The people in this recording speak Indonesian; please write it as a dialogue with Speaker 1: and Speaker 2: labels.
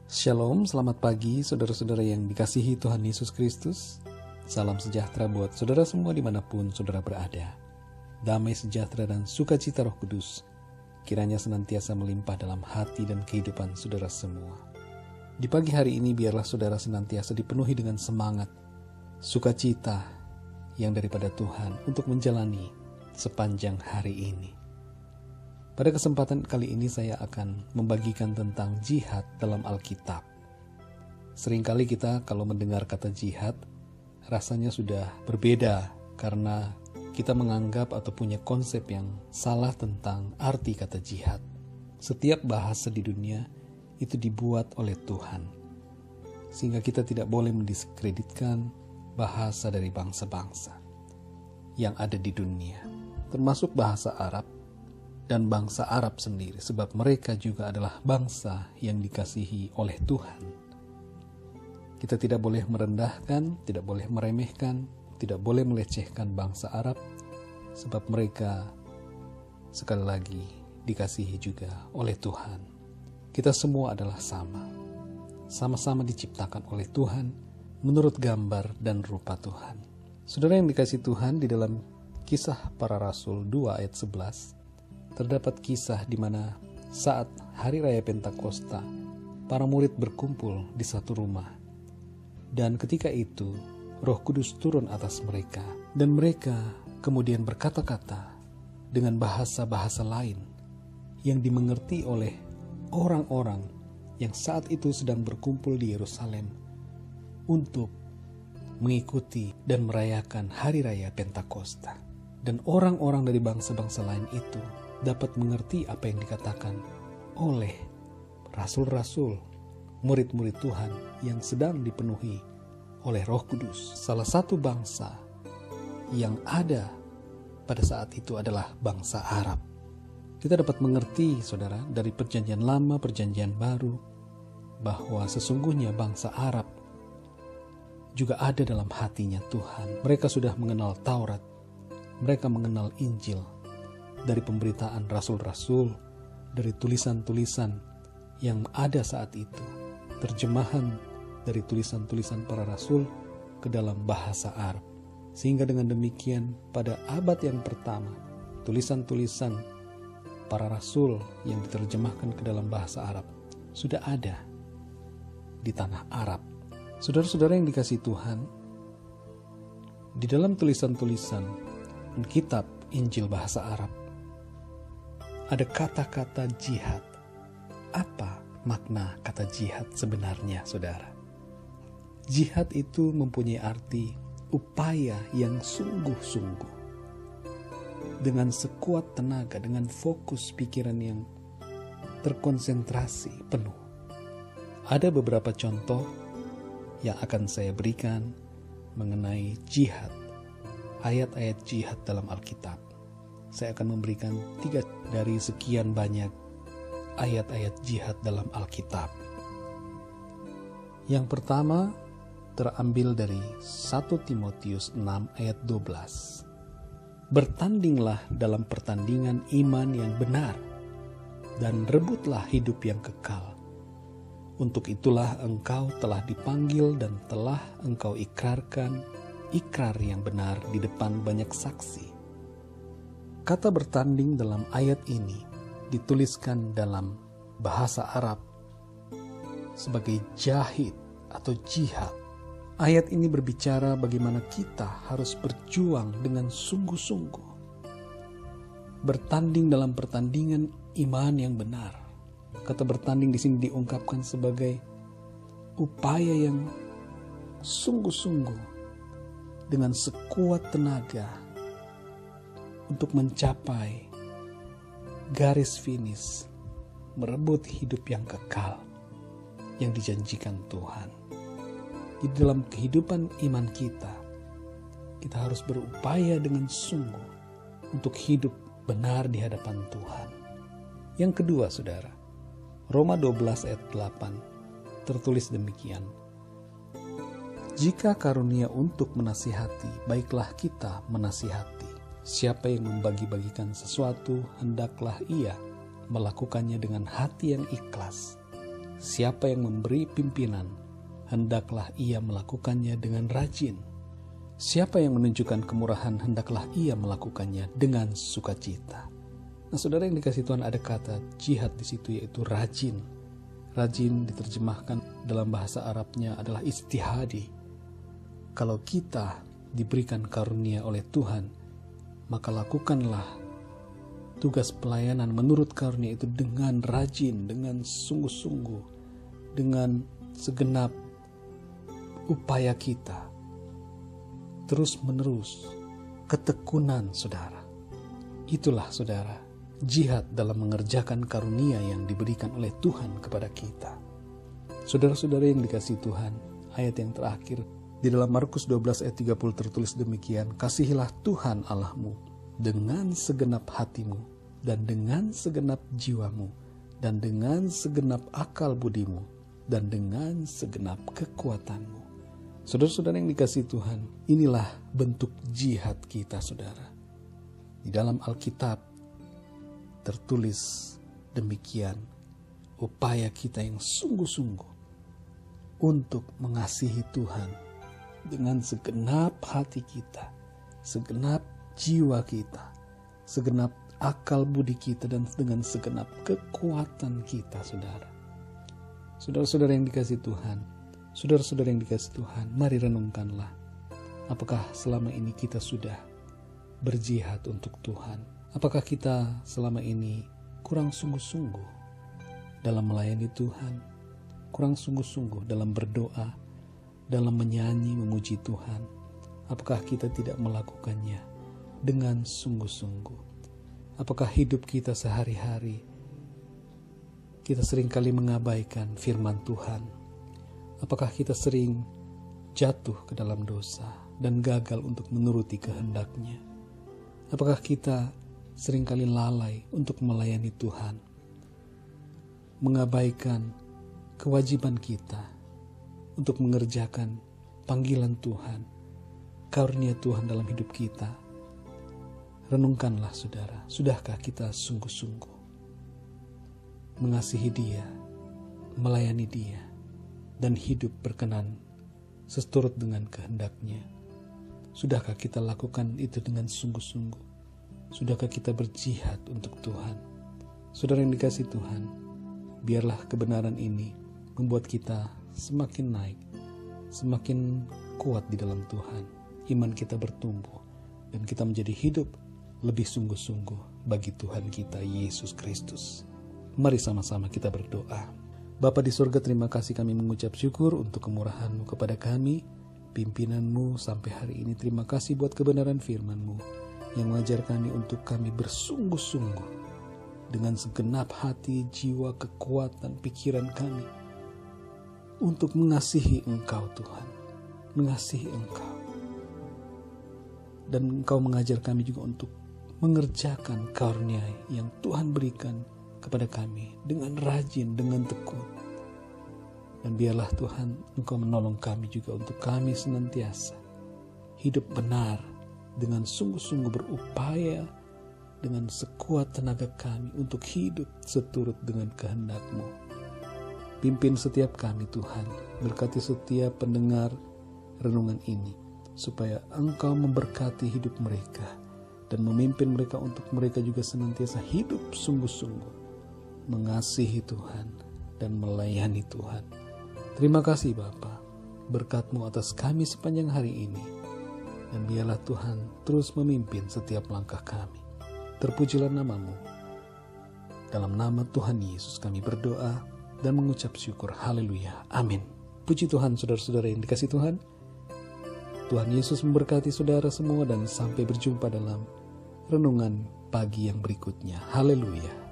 Speaker 1: Shalom, selamat pagi saudara-saudara yang dikasihi Tuhan Yesus Kristus. Salam sejahtera buat saudara semua dimanapun saudara berada. Damai sejahtera dan sukacita Roh Kudus kiranya senantiasa melimpah dalam hati dan kehidupan saudara semua. Di pagi hari ini biarlah saudara senantiasa dipenuhi dengan semangat, sukacita yang daripada Tuhan untuk menjalani sepanjang hari ini. Pada kesempatan kali ini saya akan membagikan tentang jihad dalam Alkitab. Seringkali kita kalau mendengar kata jihad, rasanya sudah berbeda karena kita menganggap atau punya konsep yang salah tentang arti kata jihad. Setiap bahasa di dunia itu dibuat oleh Tuhan, sehingga kita tidak boleh mendiskreditkan bahasa dari bangsa-bangsa yang ada di dunia, termasuk bahasa Arab dan bangsa Arab sendiri, sebab mereka juga adalah bangsa yang dikasihi oleh Tuhan. Kita tidak boleh merendahkan, tidak boleh meremehkan, tidak boleh melecehkan bangsa Arab, sebab mereka sekali lagi dikasihi juga oleh Tuhan. Kita semua adalah sama-sama diciptakan oleh Tuhan menurut gambar dan rupa Tuhan. Saudara yang dikasihi Tuhan, di dalam Kisah Para Rasul 2 ayat 11 terdapat kisah di mana saat hari raya Pentakosta, para murid berkumpul di satu rumah. Dan ketika itu, Roh Kudus turun atas mereka. Dan mereka kemudian berkata-kata dengan bahasa-bahasa lain yang dimengerti oleh orang-orang yang saat itu sedang berkumpul di Yerusalem untuk mengikuti dan merayakan hari raya Pentakosta. Dan orang-orang dari bangsa-bangsa lain itu dapat mengerti apa yang dikatakan oleh rasul-rasul, murid-murid Tuhan yang sedang dipenuhi oleh Roh Kudus. Salah satu bangsa yang ada pada saat itu adalah bangsa Arab. Kita dapat mengerti, saudara, dari perjanjian lama, perjanjian baru, bahwa sesungguhnya bangsa Arab juga ada dalam hatinya Tuhan. Mereka sudah mengenal Taurat, mereka mengenal Injil, dari pemberitaan rasul-rasul, dari tulisan-tulisan yang ada saat itu, terjemahan dari tulisan-tulisan para rasul ke dalam bahasa Arab. Sehingga dengan demikian pada abad yang pertama, tulisan-tulisan para rasul yang diterjemahkan ke dalam bahasa Arab sudah ada di tanah Arab. Saudara-saudara yang dikasihi Tuhan, di dalam tulisan-tulisan kitab Injil bahasa Arab ada kata-kata jihad. Apa makna kata jihad sebenarnya, saudara? Jihad itu mempunyai arti upaya yang sungguh-sungguh, dengan sekuat tenaga, dengan fokus pikiran yang terkonsentrasi penuh. Ada beberapa contoh yang akan saya berikan mengenai jihad, ayat-ayat jihad dalam Alkitab. Saya akan memberikan 3 dari sekian banyak ayat-ayat jihad dalam Alkitab. Yang pertama terambil dari 1 Timotius 6 ayat 12. Bertandinglah dalam pertandingan iman yang benar, dan rebutlah hidup yang kekal. Untuk itulah engkau telah dipanggil dan telah engkau ikrarkan ikrar yang benar di depan banyak saksi. Kata bertanding dalam ayat ini dituliskan dalam bahasa Arab sebagai jahid atau jihad. Ayat ini berbicara bagaimana kita harus berjuang dengan sungguh-sungguh, bertanding dalam pertandingan iman yang benar. Kata bertanding di sini diungkapkan sebagai upaya yang sungguh-sungguh dengan sekuat tenaga untuk mencapai garis finish, merebut hidup yang kekal yang dijanjikan Tuhan. Di dalam kehidupan iman kita harus berupaya dengan sungguh untuk hidup benar di hadapan Tuhan. Yang kedua, saudara, Roma 12 ayat 8 tertulis demikian. Jika karunia untuk menasihati, baiklah kita menasihati. Siapa yang membagi-bagikan sesuatu, hendaklah ia melakukannya dengan hati yang ikhlas. Siapa yang memberi pimpinan, hendaklah ia melakukannya dengan rajin. Siapa yang menunjukkan kemurahan, hendaklah ia melakukannya dengan sukacita. Nah, saudara yang dikasihi Tuhan, ada kata jihad di situ, yaitu rajin. Rajin diterjemahkan dalam bahasa Arabnya adalah istihadi. Kalau kita diberikan karunia oleh Tuhan, maka lakukanlah tugas pelayanan menurut karunia itu dengan rajin, dengan sungguh-sungguh, dengan segenap upaya kita, terus menerus, ketekunan saudara. Itulah saudara, jihad dalam mengerjakan karunia yang diberikan oleh Tuhan kepada kita. Saudara-saudara yang dikasihi Tuhan, ayat yang terakhir di dalam Markus 12 ayat 30 tertulis demikian, kasihilah Tuhan Allahmu dengan segenap hatimu, dan dengan segenap jiwamu, dan dengan segenap akal budimu, dan dengan segenap kekuatanmu. Saudara-saudara yang dikasihi Tuhan, inilah bentuk jihad kita saudara. Di dalam Alkitab tertulis demikian, upaya kita yang sungguh-sungguh untuk mengasihi Tuhan dengan segenap hati kita, segenap jiwa kita, segenap akal budi kita, dan dengan segenap kekuatan kita, saudara. Saudara-saudara yang dikasihi Tuhan, saudara-saudara yang dikasihi Tuhan, mari renungkanlah, apakah selama ini kita sudah berjihad untuk Tuhan? Apakah kita selama ini kurang sungguh-sungguh dalam melayani Tuhan, kurang sungguh-sungguh dalam berdoa, dalam menyanyi memuji Tuhan? Apakah kita tidak melakukannya dengan sungguh-sungguh? Apakah hidup kita sehari-hari kita seringkali mengabaikan firman Tuhan? Apakah kita sering jatuh ke dalam dosa dan gagal untuk menuruti kehendak-Nya? Apakah kita seringkali lalai untuk melayani Tuhan, mengabaikan kewajiban kita untuk mengerjakan panggilan Tuhan, karunia Tuhan dalam hidup kita? Renungkanlah saudara, sudahkah kita sungguh-sungguh mengasihi Dia, melayani Dia, dan hidup berkenan seturut dengan kehendak-Nya? Sudahkah kita lakukan itu dengan sungguh-sungguh? Sudahkah kita berjihad untuk Tuhan? Saudara yang dikasihi Tuhan, biarlah kebenaran ini membuat kita semakin naik, semakin kuat di dalam Tuhan. Iman kita bertumbuh, dan kita menjadi hidup lebih sungguh-sungguh bagi Tuhan kita, Yesus Kristus. Mari sama-sama kita berdoa. Bapa di surga, terima kasih, kami mengucap syukur untuk kemurahan-Mu kepada kami, pimpinan-Mu sampai hari ini. Terima kasih buat kebenaran firman-Mu yang mengajar kami untuk kami bersungguh-sungguh dengan segenap hati, jiwa, kekuatan, pikiran kami untuk mengasihi Engkau Tuhan, mengasihi Engkau. Dan Engkau mengajar kami juga untuk mengerjakan karunia yang Tuhan berikan kepada kami dengan rajin, dengan tekun. Dan biarlah Tuhan Engkau menolong kami juga untuk kami senantiasa hidup benar, dengan sungguh-sungguh berupaya dengan sekuat tenaga kami untuk hidup seturut dengan kehendak-Mu. Pimpin setiap kami Tuhan, berkati setiap pendengar renungan ini, supaya Engkau memberkati hidup mereka dan memimpin mereka untuk mereka juga senantiasa hidup sungguh-sungguh mengasihi Tuhan dan melayani Tuhan. Terima kasih Bapa, berkat-Mu atas kami sepanjang hari ini. Dan biarlah Tuhan terus memimpin setiap langkah kami. Terpujilah nama-Mu. Dalam nama Tuhan Yesus kami berdoa dan mengucap syukur. Haleluya. Amin. Puji Tuhan, saudara-saudara yang dikasihi Tuhan. Tuhan Yesus memberkati saudara semua dan sampai berjumpa dalam renungan pagi yang berikutnya. Haleluya.